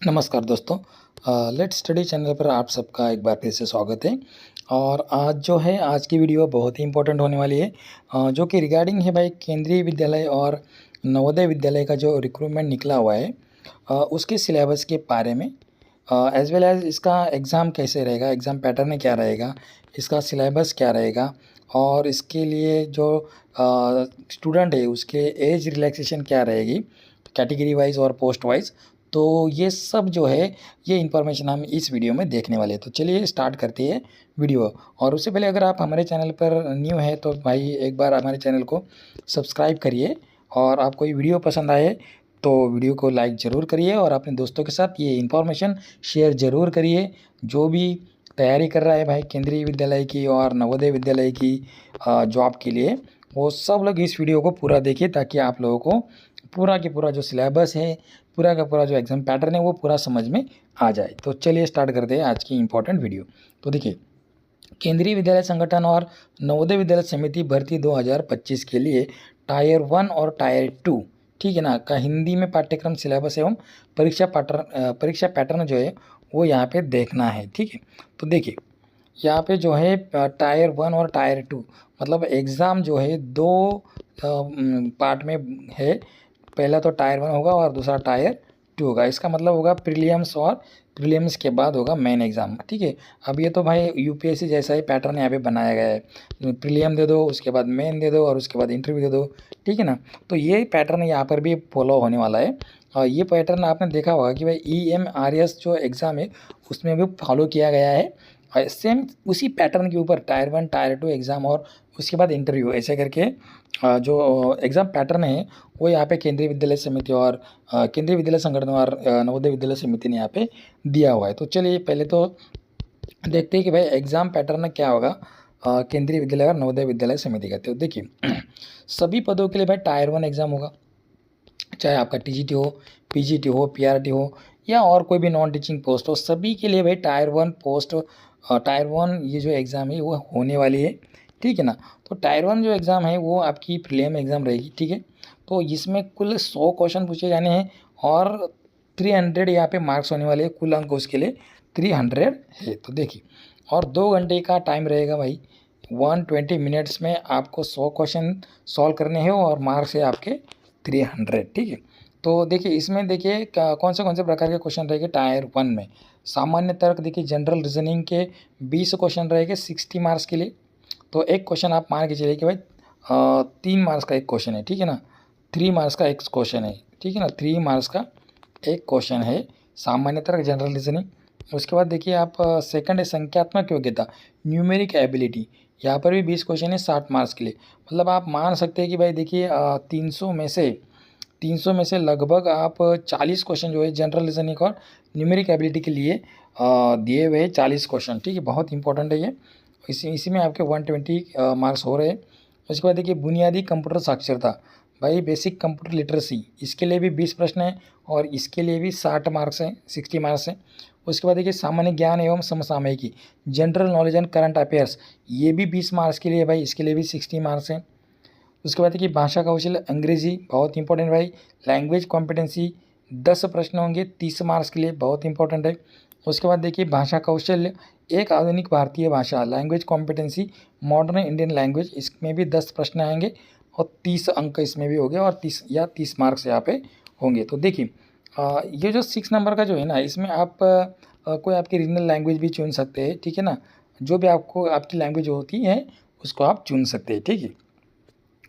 नमस्कार दोस्तों। Let's study channel पर आप सबका एक बार फिर से स्वागत है। और आज की वीडियो बहुत ही इंपॉर्टेंट होने वाली है, जो कि रिगार्डिंग है भाई केंद्रीय विद्यालय और नवोदय विद्यालय का जो रिक्रूटमेंट निकला हुआ है, उसके सिलेबस के बारे में, एज वेल एज इसका एग्ज़ाम कैसे रहेगा, एग्ज़ाम पैटर्न क्या रहेगा, इसका सिलेबस क्या रहेगा, और इसके लिए जो स्टूडेंट है उसके एज रिलैक्सेशन क्या रहेगी कैटेगरी वाइज और पोस्ट वाइज। तो ये सब जो है ये इन्फॉर्मेशन हम इस वीडियो में देखने वाले हैं। तो चलिए स्टार्ट करते हैं वीडियो। और उससे पहले अगर आप हमारे चैनल पर न्यू है तो भाई एक बार हमारे चैनल को सब्सक्राइब करिए, और आपको ये वीडियो पसंद आए तो वीडियो को लाइक ज़रूर करिए और अपने दोस्तों के साथ ये इन्फॉर्मेशन शेयर ज़रूर करिए। जो भी तैयारी कर रहा है भाई केंद्रीय विद्यालय की और नवोदय विद्यालय की जॉब के लिए, वो सब लोग इस वीडियो को पूरा देखिए ताकि आप लोगों को पूरा के पूरा जो सिलेबस है, पूरा का पूरा जो एग्ज़ाम पैटर्न है वो पूरा समझ में आ जाए। तो चलिए स्टार्ट करते हैं आज की इम्पोर्टेंट वीडियो। तो देखिए, केंद्रीय विद्यालय संगठन और नवोदय विद्यालय समिति भर्ती 2025 के लिए टायर 1 और टायर 2, ठीक है ना, का हिंदी में पाठ्यक्रम सिलेबस एवं परीक्षा पैटर्न जो है वो यहाँ पे देखना है। ठीक है, तो देखिए यहाँ पे जो है टायर 1 और टायर 2, मतलब एग्ज़ाम जो है दो पार्ट में है। पहला तो टायर 1 होगा और दूसरा टायर 2 होगा। इसका मतलब होगा प्रीलिम्स, और प्रीलिम्स के बाद होगा मेन एग्ज़ाम। ठीक है, अब ये तो भाई यूपीएससी जैसा ही पैटर्न यहाँ पे बनाया गया है, प्रीलियम दे दो, उसके बाद मेन दे दो, और उसके बाद इंटरव्यू दे दो। ठीक है ना, तो ये पैटर्न यहाँ पर भी फॉलो होने वाला है। और ये पैटर्न आपने देखा होगा कि भाई EMRS जो एग्ज़ाम है उसमें भी फॉलो किया गया है। सेम उसी पैटर्न के ऊपर टायर 1 टायर 2 एग्ज़ाम और उसके बाद इंटरव्यू, ऐसे करके जो एग्ज़ाम पैटर्न है वो यहाँ पे केंद्रीय विद्यालय समिति और केंद्रीय विद्यालय संगठन और नवोदय विद्यालय समिति ने यहाँ पे दिया हुआ है। तो चलिए पहले तो देखते हैं कि भाई एग्ज़ाम पैटर्न क्या होगा केंद्रीय विद्यालय और नवोदय विद्यालय समिति का। तो देखिए सभी पदों के लिए भाई टायर 1 एग्ज़ाम होगा, चाहे आपका TGT हो, PGT हो, PRT हो, या और कोई भी नॉन टीचिंग पोस्ट हो, सभी के लिए भाई टायर 1 पोस्ट, टायर 1 ये जो एग्ज़ाम है वो होने वाली है। ठीक है ना, तो टायर 1 जो एग्ज़ाम है वो आपकी प्रीलिम एग्ज़ाम रहेगी। ठीक है, तो इसमें कुल 100 क्वेश्चन पूछे जाने हैं और 300 यहाँ पे मार्क्स होने वाले हैं। कुल अंक उसके लिए 300 है। तो देखिए, और 2 घंटे का टाइम रहेगा भाई। 120 मिनट्स में आपको 100 क्वेश्चन सॉल्व करने हैं और मार्क्स है आपके 300। ठीक है, तो देखिए इसमें देखिए कौन से प्रकार के क्वेश्चन रहेंगे टायर 1 में। सामान्य तर्क देखिए, जनरल रीजनिंग के 20 क्वेश्चन रहेंगे 60 मार्क्स के लिए। तो एक क्वेश्चन आप मान के चलिए कि भाई 3 मार्क्स का एक क्वेश्चन है। ठीक है ना, 3 मार्क्स का एक क्वेश्चन है। ठीक है ना, 3 मार्क्स का एक क्वेश्चन है सामान्य तर्क जनरल रीजनिंग। उसके बाद देखिए आप सेकंड है संख्यात्मक योग्यता, न्यूमेरिक एबिलिटी। यहाँ पर भी 20 क्वेश्चन है 60 मार्क्स के लिए। मतलब आप मान सकते हैं कि भाई देखिए 300 में से लगभग आप 40 क्वेश्चन जो है जनरल रीजनिंग और न्यूमेरिक एबिलिटी के लिए दिए हुए 40 क्वेश्चन। ठीक है, बहुत इंपॉर्टेंट है ये। इसी में आपके 120 मार्क्स हो रहे हैं। उसके बाद देखिए बुनियादी कंप्यूटर साक्षरता, भाई बेसिक कंप्यूटर लिटरेसी, इसके लिए भी 20 प्रश्न हैं और इसके लिए भी 60 मार्क्स हैं, 60 मार्क्स हैं। उसके बाद देखिए सामान्य ज्ञान एवं समसामयिकी, general knowledge and current affairs, ये भी 20 मार्क्स के लिए भाई, इसके लिए भी 60 मार्क्स हैं। उसके बाद देखिए भाषा कौशल अंग्रेजी, बहुत इंपॉर्टेंट भाई। लैंग्वेज कॉम्पिटेंसी 10 प्रश्न होंगे 30 मार्क्स के लिए, बहुत इंपॉर्टेंट है। उसके बाद देखिए भाषा कौशल, एक आधुनिक भारतीय भाषा, language competency modern Indian language, इसमें भी 10 प्रश्न आएंगे और 30 अंक इसमें भी हो गए, और 30 मार्क्स यहाँ पे होंगे। तो देखिए ये जो 6 नंबर का जो है ना, इसमें आप कोई आपकी रीजनल लैंग्वेज भी चुन सकते हैं। ठीक है ना, जो भी आपको आपकी लैंग्वेज होती है उसको आप चुन सकते हैं। ठीक है,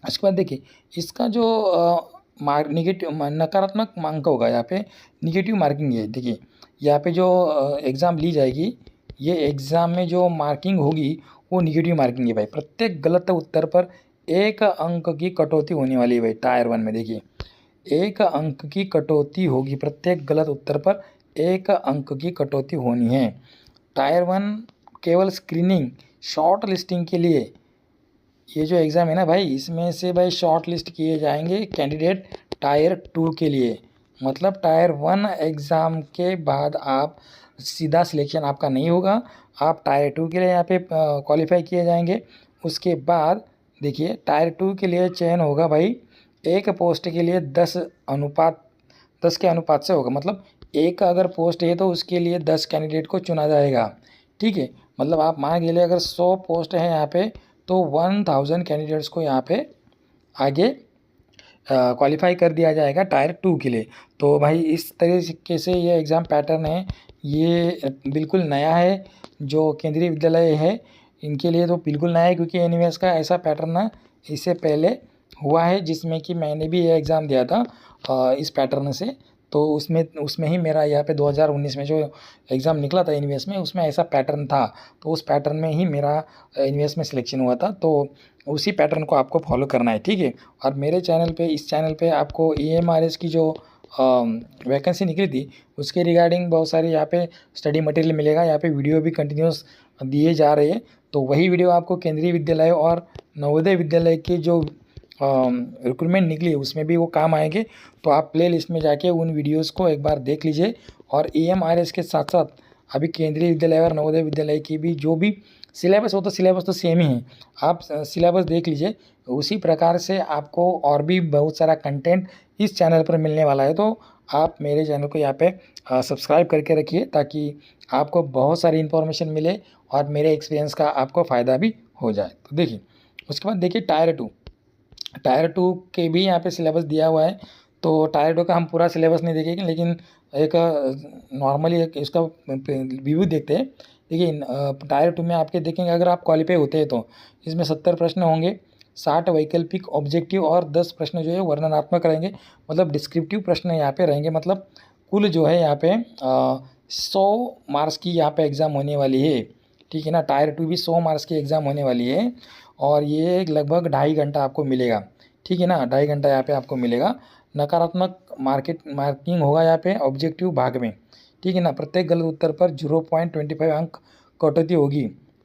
उसके बाद देखिए इसका जो नेगेटिव नकारात्मक अंक होगा, यहाँ पे निगेटिव मार्किंग है। देखिए यहाँ पे जो एग्ज़ाम ली जाएगी, ये एग्ज़ाम में जो मार्किंग होगी वो निगेटिव मार्किंग है भाई। प्रत्येक गलत उत्तर पर 1 अंक की कटौती होने वाली है भाई। टायर 1 में देखिए 1 अंक की कटौती होगी, प्रत्येक गलत उत्तर पर 1 अंक की कटौती होनी है। टायर 1 केवल स्क्रीनिंग शॉर्ट लिस्टिंग के लिए ये जो एग्ज़ाम है ना भाई, इसमें से भाई शॉर्ट लिस्ट किए जाएंगे कैंडिडेट टायर 2 के लिए। मतलब टायर 1 एग्ज़ाम के बाद आप सीधा सिलेक्शन आपका नहीं होगा, आप टायर 2 के लिए यहाँ पे क्वालिफाई किए जाएंगे। उसके बाद देखिए टायर 2 के लिए चयन होगा भाई, एक पोस्ट के लिए 10 के अनुपात से होगा। मतलब एक अगर पोस्ट है तो उसके लिए 10 कैंडिडेट को चुना जाएगा, ठीक है। मतलब आप मान के लिए अगर 100 पोस्ट है यहाँ पे तो 1000 कैंडिडेट्स को यहाँ पे आगे क्वालिफाई कर दिया जाएगा टायर 2 के लिए। तो भाई इस तरीके से ये एग्ज़ाम पैटर्न है, ये बिल्कुल नया है जो केंद्रीय विद्यालय है इनके लिए, तो बिल्कुल नया है क्योंकि एनईवीएस का ऐसा पैटर्न ना इससे पहले हुआ है जिसमें कि मैंने भी ये एग्ज़ाम दिया था इस पैटर्न से। तो उसमें ही मेरा यहाँ पे 2019 में जो एग्ज़ाम निकला था एनईवीएस में उसमें ऐसा पैटर्न था, तो उस पैटर्न में ही मेरा एनईवीएस में सिलेक्शन हुआ था। तो उसी पैटर्न को आपको फॉलो करना है, ठीक है। और मेरे चैनल पे, इस चैनल पे आपको ईएमआरएस की जो वैकेंसी निकली थी उसके रिगार्डिंग बहुत सारी यहाँ पे स्टडी मटेरियल मिलेगा। यहाँ पे वीडियो भी कंटिन्यूस दिए जा रहे हैं, तो वही वीडियो आपको केंद्रीय विद्यालय और नवोदय विद्यालय के जो रिक्रूटमेंट निकली है उसमें भी वो काम आएंगे। तो आप प्ले लिस्ट में जाके उन वीडियोस को एक बार देख लीजिए। और ईएमआरएस के साथ साथ अभी केंद्रीय विद्यालय और नवोदय विद्यालय की भी जो भी सिलेबस हो, तो सिलेबस तो सेम ही है, आप सिलेबस देख लीजिए। उसी प्रकार से आपको और भी बहुत सारा कंटेंट इस चैनल पर मिलने वाला है। तो आप मेरे चैनल को यहाँ पे सब्सक्राइब करके रखिए ताकि आपको बहुत सारी इन्फॉर्मेशन मिले और मेरे एक्सपीरियंस का आपको फ़ायदा भी हो जाए। तो देखिए उसके बाद देखिए टायर 2 के भी यहाँ पे सिलेबस दिया हुआ है। तो टायर 2 का हम पूरा सिलेबस नहीं देखेंगे, लेकिन एक नॉर्मली एक इसका व्यू देखते हैं। देखिए टायर 2 में आपके देखेंगे अगर आप क्वालिफाई होते हैं तो इसमें 70 प्रश्न होंगे, 60 वैकल्पिक ऑब्जेक्टिव और 10 प्रश्न जो है वर्णनात्मक रहेंगे, मतलब डिस्क्रिप्टिव प्रश्न यहाँ पे रहेंगे। मतलब कुल जो है यहाँ पे 100 मार्क्स की यहाँ पे एग्ज़ाम होने वाली है, ठीक है ना। टायर 2 भी 100 मार्क्स की एग्ज़ाम होने वाली है और ये लगभग 2.5 घंटा आपको मिलेगा, ठीक है ना। 2.5 घंटा यहाँ पे आपको मिलेगा। नकारात्मक मार्किंग होगा यहाँ पे ऑब्जेक्टिव भाग में, ठीक है ना। प्रत्येक गलत उत्तर पर 0.25 अंक कटौती होगी,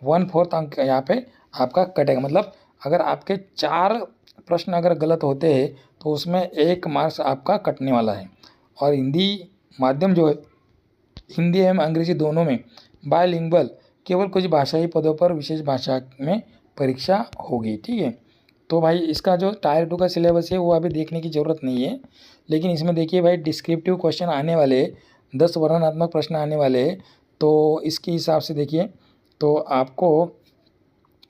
1/4 अंक यहाँ पे आपका कटेगा। मतलब अगर आपके 4 प्रश्न अगर गलत होते हैं तो उसमें 1 मार्क्स आपका कटने वाला है। और हिंदी माध्यम जो है, हिंदी एवं अंग्रेजी दोनों में बायलिंगुअल, केवल कुछ भाषाई पदों पर विशेष भाषा में परीक्षा होगी, ठीक है। तो भाई इसका जो टायर 2 का सिलेबस है वो अभी देखने की ज़रूरत नहीं है, लेकिन इसमें देखिए भाई डिस्क्रिप्टिव क्वेश्चन आने वाले, 10 वर्णनात्मक प्रश्न आने वाले। तो इसके हिसाब से देखिए तो आपको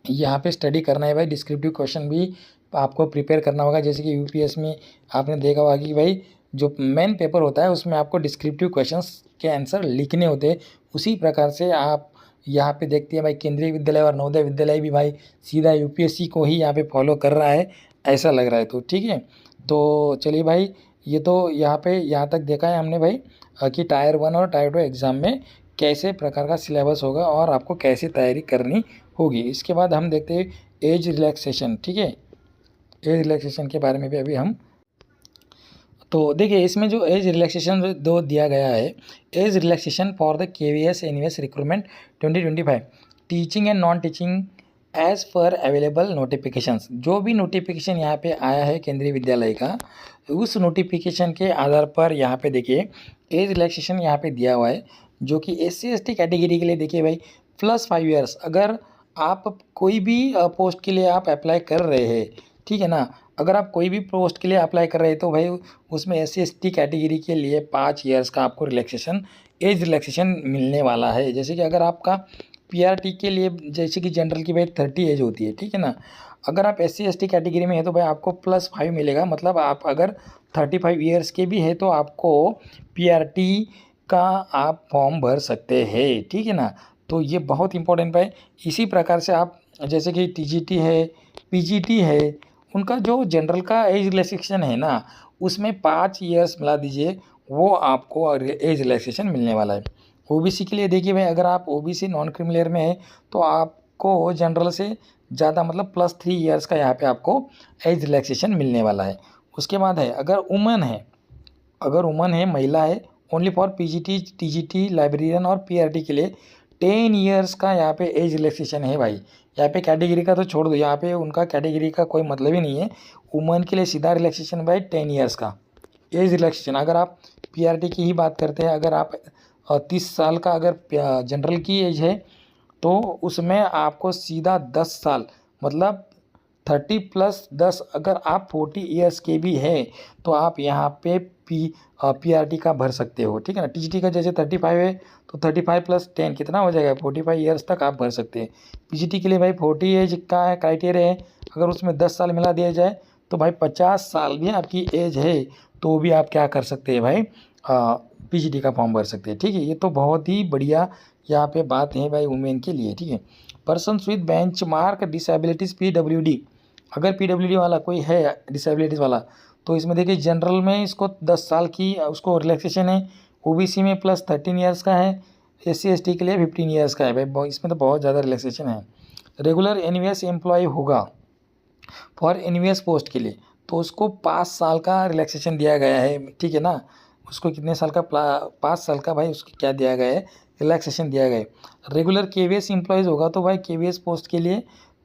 यहाँ पे स्टडी करना है भाई। डिस्क्रिप्टिव क्वेश्चन भी आपको प्रिपेयर करना होगा, जैसे कि यूपीएस में आपने देखा होगा कि भाई जो मेन पेपर होता है उसमें आपको डिस्क्रिप्टिव क्वेश्चंस के आंसर लिखने होते हैं। उसी प्रकार से आप यहाँ पे देखते हैं भाई केंद्रीय विद्यालय और नवोदय विद्यालय भी भाई सीधा यूपीएससी को ही यहाँ पे फॉलो कर रहा है, ऐसा लग रहा है। तो ठीक है, तो चलिए भाई ये तो यहाँ पे यहाँ तक देखा है हमने भाई कि टायर 1 और टायर 2 एग्ज़ाम में कैसे प्रकार का सिलेबस होगा और आपको कैसे तैयारी करनी होगी। इसके बाद हम देखते हैं एज रिलैक्सेशन, ठीक है। एज रिलैक्सेशन के बारे में भी अभी हम तो देखिए इसमें जो एज रिलैक्सेशन दो दिया गया है, age relaxation for the KVS NVS recruitment 2025 teaching and non teaching as per available notifications. जो भी नोटिफिकेशन यहाँ पे आया है केंद्रीय विद्यालय का, उस नोटिफिकेशन के आधार पर यहाँ पे देखिए एज रिलैक्सेशन यहाँ पे दिया हुआ है, जो कि SC/ST कैटेगरी के लिए देखिए भाई +5 ईयर्स। अगर आप कोई भी पोस्ट के लिए आप अप्लाई कर रहे हैं, ठीक है ना, अगर आप कोई भी पोस्ट के लिए अप्लाई कर रहे हैं तो भाई उसमें SC/ST कैटेगरी के लिए 5 ईयर्स का आपको रिलैक्सेशन, एज रिलैक्सेशन मिलने वाला है। जैसे कि अगर आपका PRT के लिए, जैसे कि जनरल की भाई 30 एज होती है, ठीक है ना। अगर आप SC/ST कैटेगरी में है तो भाई आपको +5 मिलेगा। मतलब आप अगर 35 ईयर्स के भी है तो आपको PRT का आप फॉर्म भर सकते हैं, ठीक है ना। तो ये बहुत इंपॉर्टेंट है। इसी प्रकार से आप जैसे कि TGT है, PGT है, उनका जो जनरल का एज रिलैक्सेशन है ना उसमें 5 ईयर्स मिला दीजिए, वो आपको एज रिलैक्सेशन मिलने वाला है। OBC के लिए देखिए भाई अगर आप OBC नॉन क्रीमिलियर में है तो आपको जनरल से ज़्यादा मतलब +3 ईयर्स का यहाँ पे आपको एज रिलैक्सेशन मिलने वाला है। उसके बाद है अगर वुमन है, महिला है, only for PGT, TGT, librarian और PRT के लिए 10 ईयर्स का यहाँ पे एज रिलैक्सेशन है भाई। यहाँ पे कैटेगरी का तो छोड़ दो, यहाँ पे उनका कैटेगरी का कोई मतलब ही नहीं है। वुमन के लिए सीधा रिलैक्सेशन भाई 10 ईयर्स का एज रिलैक्सेशन। अगर आप PRT की ही बात करते हैं, अगर आप 30 साल का अगर जनरल की एज है तो उसमें आपको सीधा 10 साल मतलब 30 + 10, अगर आप 40 ईयर्स के भी है तो आप यहाँ पे पीआरटी का भर सकते हो, ठीक है ना। टीजीटी का जैसे 35 है तो 35 + 10 कितना हो जाएगा, 45 ईयर्स तक आप भर सकते हैं। पीजीटी के लिए भाई 40 एज का क्राइटेरिया है, अगर उसमें 10 साल मिला दिया जाए तो भाई 50 साल भी आपकी एज है तो भी आप क्या कर सकते हैं भाई, पीजीटी का फॉर्म भर सकते हैं, ठीक है। ये तो बहुत ही बढ़िया यहाँ पे बात है भाई वुमेन के लिए, ठीक है। Persons with benchmark disabilities PWD, अगर पीडब्ल्यूडी वाला कोई है डिसेबिलिटीज़ वाला तो इसमें देखिए जनरल में इसको 10 साल की उसको रिलैक्सेशन है, ओबीसी में +13 ईयर्स का है, एससी एसटी के लिए 15 ईयर्स का है भाई, इसमें तो बहुत ज़्यादा रिलैक्सेशन है। रेगुलर एनवीएस एम्प्लॉय होगा फॉर एनवीएस पोस्ट के लिए तो उसको 5 साल का रिलैक्सेशन दिया गया है, ठीक है ना। उसको कितने साल का 5 साल का भाई उसको क्या दिया गया है, रिलैक्सेशन दिया गया है। रेगुलर केवीएस एम्प्लॉयज़ होगा तो भाई केवीएस पोस्ट के लिए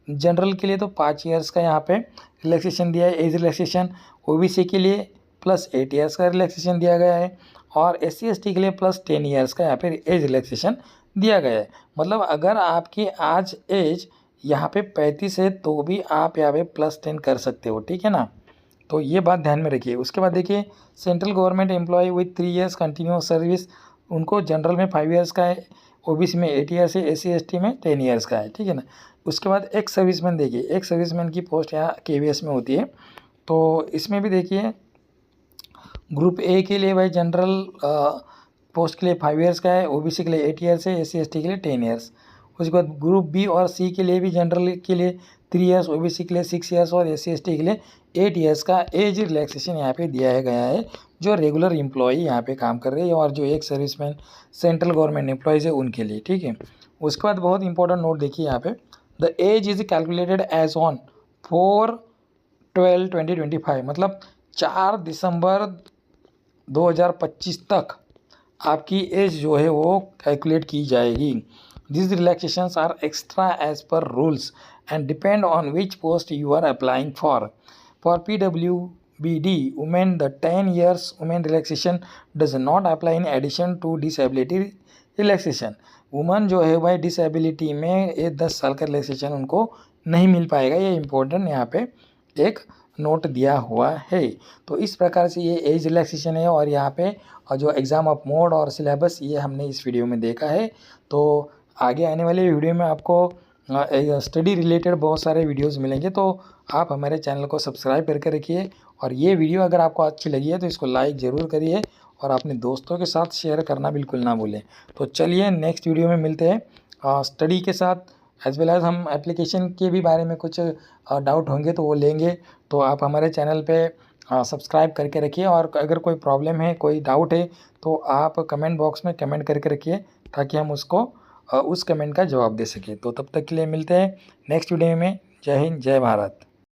जनरल के लिए तो 5 ईयर्स का यहाँ पे रिलैक्सेशन दिया है एज रिलैक्सेशन, ओबीसी के लिए +8 ईयर्स का रिलैक्सेशन दिया गया है और एससी एसटी के लिए +10 ईयर्स का यहाँ पे एज रिलैक्सेशन दिया गया है। मतलब अगर आपकी आज एज यहाँ पे 35 है तो भी आप यहाँ पे +10 कर सकते हो, ठीक है ना। तो ये बात ध्यान में रखिए। उसके बाद देखिए central government employ with 3 years continuous service, उनको जनरल में 5 ईयर्स का है, ओबीसी में 8 ईयर्स है, एससी एसटी में 10 ईयर्स का है, ठीक है ना। उसके बाद एक्स सर्विसमैन, देखिए एक्स सर्विसमैन की पोस्ट यहाँ केवीएस में होती है तो इसमें भी देखिए ग्रुप ए के लिए भाई जनरल पोस्ट के लिए 5 ईयर्स का है, ओबीसी के लिए 8 ईयर्स है, एससी एसटी के लिए 10 ईयर्स। उसके बाद ग्रुप बी और सी के लिए भी जनरल के लिए 3 ईयर्स, ओबीसी के लिए 6 ईयर्स और एससी एसटी के लिए 8 ईयर्स का एज रिलैक्सेशन यहाँ पे दिया गया है जो रेगुलर एम्प्लॉय यहाँ पे काम कर रहे हैं और जो एक सर्विसमैन सेंट्रल गवर्नमेंट एम्प्लॉयज़ है उनके लिए, ठीक है। उसके बाद बहुत इंपॉर्टेंट नोट देखिए यहाँ पे, the age is calculated as on 4/12/2025, मतलब 4 दिसंबर 2025 तक आपकी एज जो है वो कैलकुलेट की जाएगी। This relaxations are extra as per rules and depend on which post you are applying for PWBD women the 10 years women relaxation does not apply in addition to disability relaxation. Woman जो है भाई disability में ये 10 साल का relaxation उनको नहीं मिल पाएगा, ये इम्पोर्टेंट यहाँ पे एक नोट दिया हुआ है। तो इस प्रकार से ये एज रिलैक्सेशन है और यहाँ पे जो एग्ज़ाम ऑफ मोड और सिलेबस ये हमने इस वीडियो में देखा है। तो आगे आने वाले वीडियो में आपको स्टडी रिलेटेड बहुत सारे वीडियोस मिलेंगे, तो आप हमारे चैनल को सब्सक्राइब करके रखिए और ये वीडियो अगर आपको अच्छी लगी है तो इसको लाइक ज़रूर करिए और अपने दोस्तों के साथ शेयर करना बिल्कुल ना भूलें। तो चलिए नेक्स्ट वीडियो में मिलते हैं स्टडी के साथ, एज वेल एज हम एप्लीकेशन के भी बारे में कुछ डाउट होंगे तो वो लेंगे। तो आप हमारे चैनल पे सब्सक्राइब करके रखिए और अगर कोई प्रॉब्लम है, कोई डाउट है तो आप कमेंट बॉक्स में कमेंट करके रखिए ताकि हम उसको उस कमेंट का जवाब दे सकें। तो तब तक के लिए मिलते हैं नेक्स्ट वीडियो में। जय हिंद, जय भारत।